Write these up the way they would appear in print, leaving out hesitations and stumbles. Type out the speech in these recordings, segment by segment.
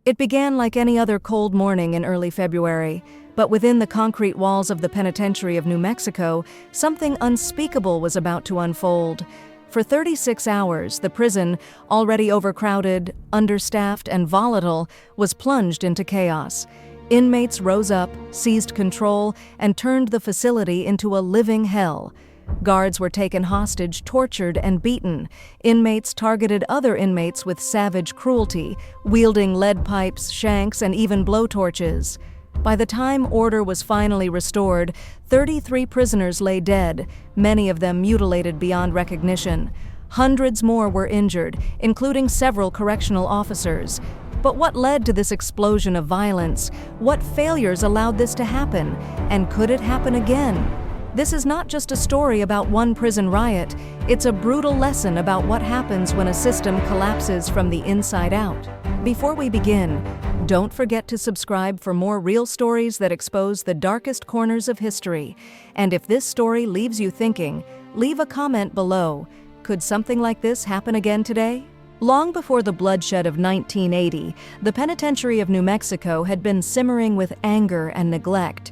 It began like any other cold morning in early February, but within the concrete walls of the Penitentiary of New Mexico, something unspeakable was about to unfold. For 36 hours, the prison, already overcrowded, understaffed, and volatile, was plunged into chaos. Inmates rose up, seized control, and turned the facility into a living hell. Guards were taken hostage, tortured, and beaten. Inmates targeted other inmates with savage cruelty, wielding lead pipes, shanks, and even blowtorches. By the time order was finally restored, 33 prisoners lay dead, many of them mutilated beyond recognition. Hundreds more were injured, including several correctional officers. But what led to this explosion of violence? What failures allowed this to happen? And could it happen again? This is not just a story about one prison riot, it's a brutal lesson about what happens when a system collapses from the inside out. Before we begin, don't forget to subscribe for more real stories that expose the darkest corners of history. And if this story leaves you thinking, leave a comment below. Could something like this happen again today? Long before the bloodshed of 1980, the Penitentiary of New Mexico had been simmering with anger and neglect.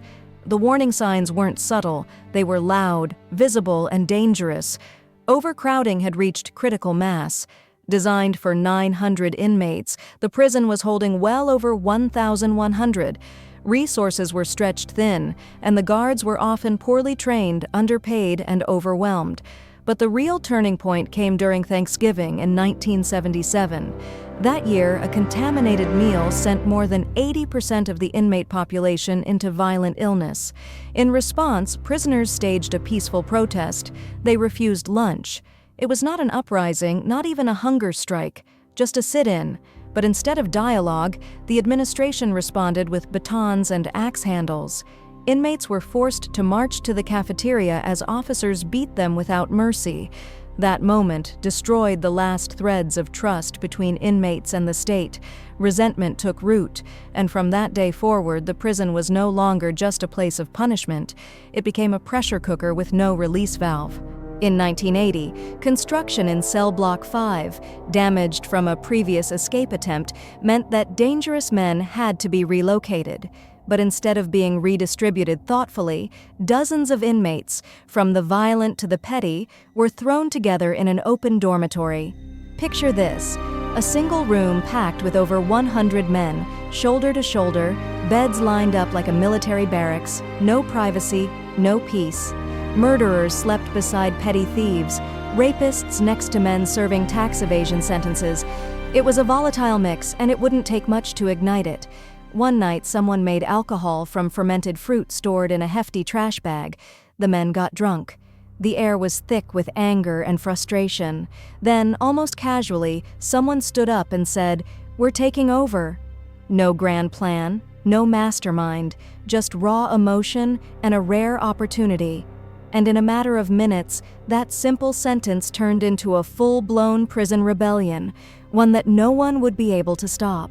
The warning signs weren't subtle, they were loud, visible, and dangerous. Overcrowding had reached critical mass. Designed for 900 inmates, the prison was holding well over 1,100. Resources were stretched thin, and the guards were often poorly trained, underpaid, and overwhelmed. But the real turning point came during Thanksgiving in 1977. That year, a contaminated meal sent more than 80% of the inmate population into violent illness. In response, prisoners staged a peaceful protest. They refused lunch. It was not an uprising, not even a hunger strike, just a sit-in. But instead of dialogue, the administration responded with batons and axe handles. Inmates were forced to march to the cafeteria as officers beat them without mercy. That moment destroyed the last threads of trust between inmates and the state. Resentment took root, and from that day forward, the prison was no longer just a place of punishment. It became a pressure cooker with no release valve. In 1980, construction in Cell Block 5, damaged from a previous escape attempt, meant that dangerous men had to be relocated. But instead of being redistributed thoughtfully, dozens of inmates, from the violent to the petty, were thrown together in an open dormitory. Picture this: a single room packed with over 100 men, shoulder to shoulder, beds lined up like a military barracks, no privacy, no peace. Murderers slept beside petty thieves, rapists next to men serving tax evasion sentences. It was a volatile mix, and it wouldn't take much to ignite it. One night, someone made alcohol from fermented fruit stored in a hefty trash bag. The men got drunk. The air was thick with anger and frustration. Then, almost casually, someone stood up and said, "We're taking over." No grand plan, no mastermind, just raw emotion and a rare opportunity. And in a matter of minutes, that simple sentence turned into a full-blown prison rebellion, one that no one would be able to stop.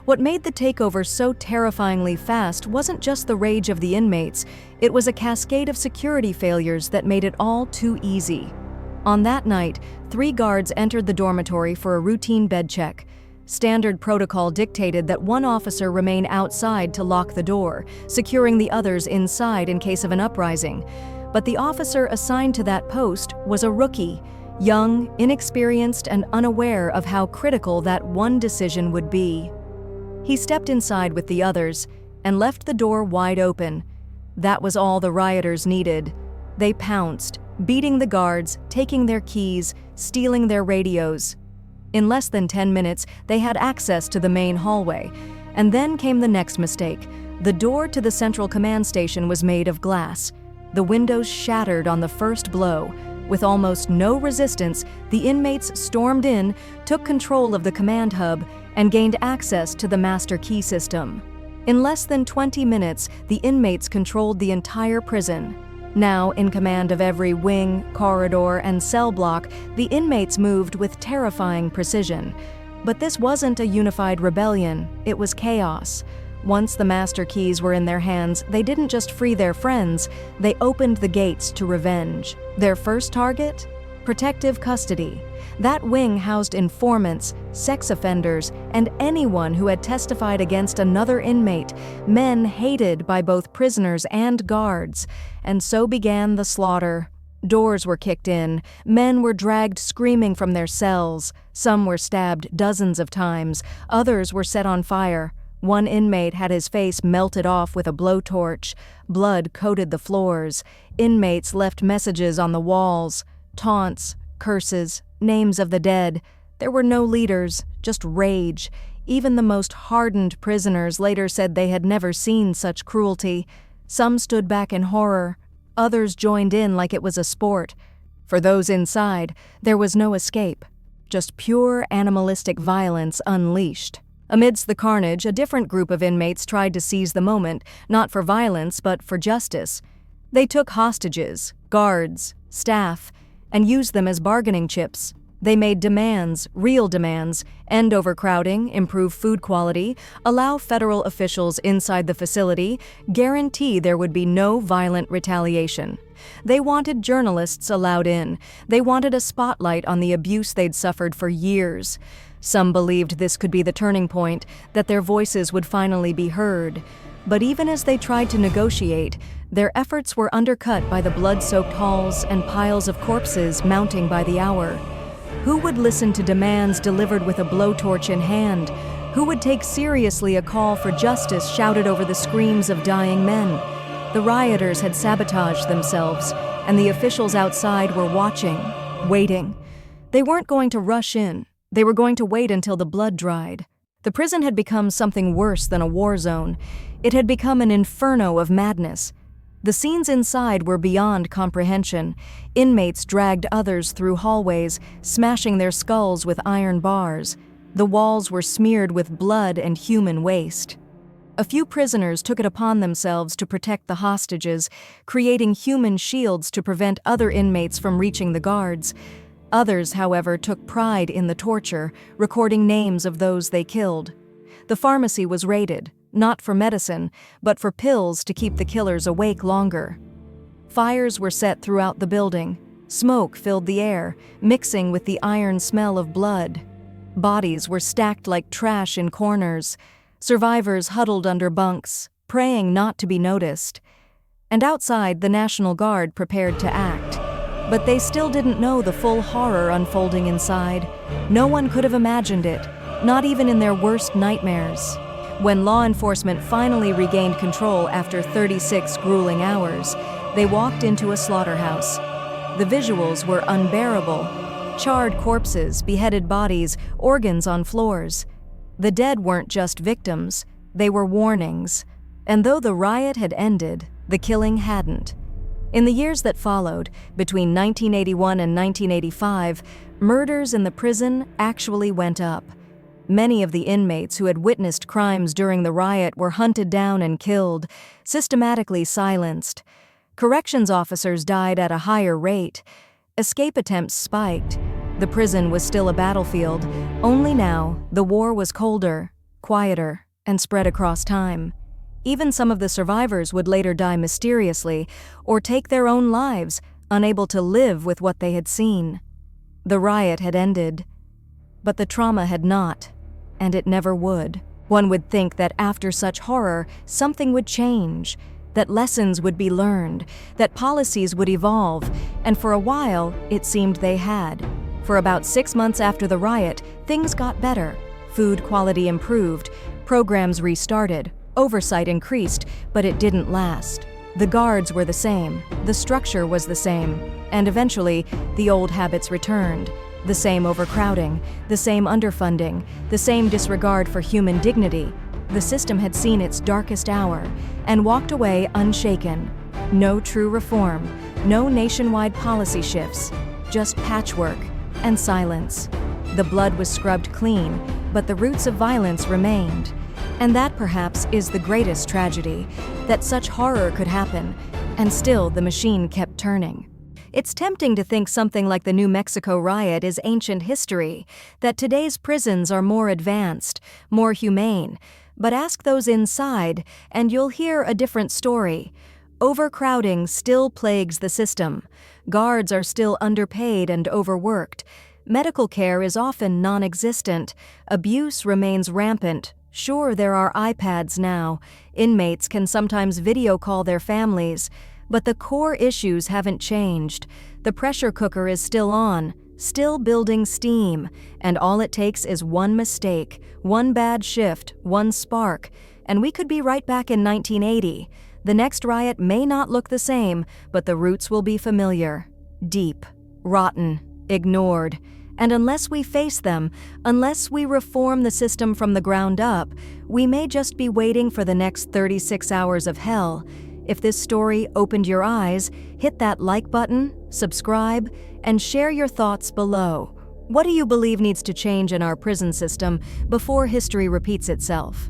What made the takeover so terrifyingly fast wasn't just the rage of the inmates, it was a cascade of security failures that made it all too easy. On that night, 3 guards entered the dormitory for a routine bed check. Standard protocol dictated that one officer remain outside to lock the door, securing the others inside in case of an uprising. But the officer assigned to that post was a rookie, young, inexperienced, and unaware of how critical that one decision would be. He stepped inside with the others and left the door wide open. That was all the rioters needed. They pounced, beating the guards, taking their keys, stealing their radios. In less than 10 minutes, they had access to the main hallway. And then came the next mistake. The door to the central command station was made of glass. The windows shattered on the first blow. With almost no resistance, the inmates stormed in, took control of the command hub, and gained access to the master key system. In less than 20 minutes, the inmates controlled the entire prison. Now in command of every wing, corridor, and cell block, the inmates moved with terrifying precision. But this wasn't a unified rebellion, it was chaos. Once the master keys were in their hands, they didn't just free their friends, they opened the gates to revenge. Their first target? Protective custody. That wing housed informants, sex offenders, and anyone who had testified against another inmate, men hated by both prisoners and guards. And so began the slaughter. Doors were kicked in, men were dragged screaming from their cells, some were stabbed dozens of times, others were set on fire. One inmate had his face melted off with a blowtorch. Blood coated the floors. Inmates left messages on the walls, taunts, curses, names of the dead. There were no leaders, just rage. Even the most hardened prisoners later said they had never seen such cruelty. Some stood back in horror. Others joined in like it was a sport. For those inside, there was no escape, just pure animalistic violence unleashed. Amidst the carnage, a different group of inmates tried to seize the moment, not for violence but for justice. They took hostages, guards, staff, and used them as bargaining chips. They made demands, real demands: end overcrowding, improve food quality, allow federal officials inside the facility, guarantee there would be no violent retaliation. They wanted journalists allowed in. They wanted a spotlight on the abuse they'd suffered for years. Some believed this could be the turning point, that their voices would finally be heard. But even as they tried to negotiate, their efforts were undercut by the blood-soaked halls and piles of corpses mounting by the hour. Who would listen to demands delivered with a blowtorch in hand? Who would take seriously a call for justice shouted over the screams of dying men? The rioters had sabotaged themselves, and the officials outside were watching, waiting. They weren't going to rush in. They were going to wait until the blood dried. The prison had become something worse than a war zone. It had become an inferno of madness. The scenes inside were beyond comprehension. Inmates dragged others through hallways, smashing their skulls with iron bars. The walls were smeared with blood and human waste. A few prisoners took it upon themselves to protect the hostages, creating human shields to prevent other inmates from reaching the guards. Others, however, took pride in the torture, recording names of those they killed. The pharmacy was raided, not for medicine, but for pills to keep the killers awake longer. Fires were set throughout the building. Smoke filled the air, mixing with the iron smell of blood. Bodies were stacked like trash in corners. Survivors huddled under bunks, praying not to be noticed. And outside, the National Guard prepared to act. But they still didn't know the full horror unfolding inside. No one could have imagined it, not even in their worst nightmares. When law enforcement finally regained control after 36 grueling hours, they walked into a slaughterhouse. The visuals were unbearable. Charred corpses, beheaded bodies, organs on floors. The dead weren't just victims, they were warnings. And though the riot had ended, the killing hadn't. In the years that followed, between 1981 and 1985, murders in the prison actually went up. Many of the inmates who had witnessed crimes during the riot were hunted down and killed, systematically silenced. Corrections officers died at a higher rate. Escape attempts spiked. The prison was still a battlefield. Only now, the war was colder, quieter, and spread across time. Even some of the survivors would later die mysteriously or take their own lives, unable to live with what they had seen. The riot had ended, but the trauma had not, and it never would. One would think that after such horror, something would change, that lessons would be learned, that policies would evolve, and for a while, it seemed they had. For about 6 months after the riot, things got better. Food quality improved, programs restarted, oversight increased, but it didn't last. The guards were the same, the structure was the same, and eventually, the old habits returned. The same overcrowding, the same underfunding, the same disregard for human dignity. The system had seen its darkest hour and walked away unshaken. No true reform, no nationwide policy shifts, just patchwork and silence. The blood was scrubbed clean, but the roots of violence remained. And that perhaps is the greatest tragedy, that such horror could happen, and still the machine kept turning. It's tempting to think something like the New Mexico riot is ancient history, that today's prisons are more advanced, more humane. But ask those inside, and you'll hear a different story. Overcrowding still plagues the system. Guards are still underpaid and overworked. Medical care is often non-existent. Abuse remains rampant. Sure, there are iPads now. Inmates can sometimes video call their families. But the core issues haven't changed. The pressure cooker is still on, still building steam, and all it takes is one mistake, one bad shift, one spark, and we could be right back in 1980. The next riot may not look the same, but the roots will be familiar, deep, rotten, ignored. And unless we face them, unless we reform the system from the ground up, we may just be waiting for the next 36 hours of hell. If this story opened your eyes, hit that like button, subscribe, and share your thoughts below. What do you believe needs to change in our prison system before history repeats itself?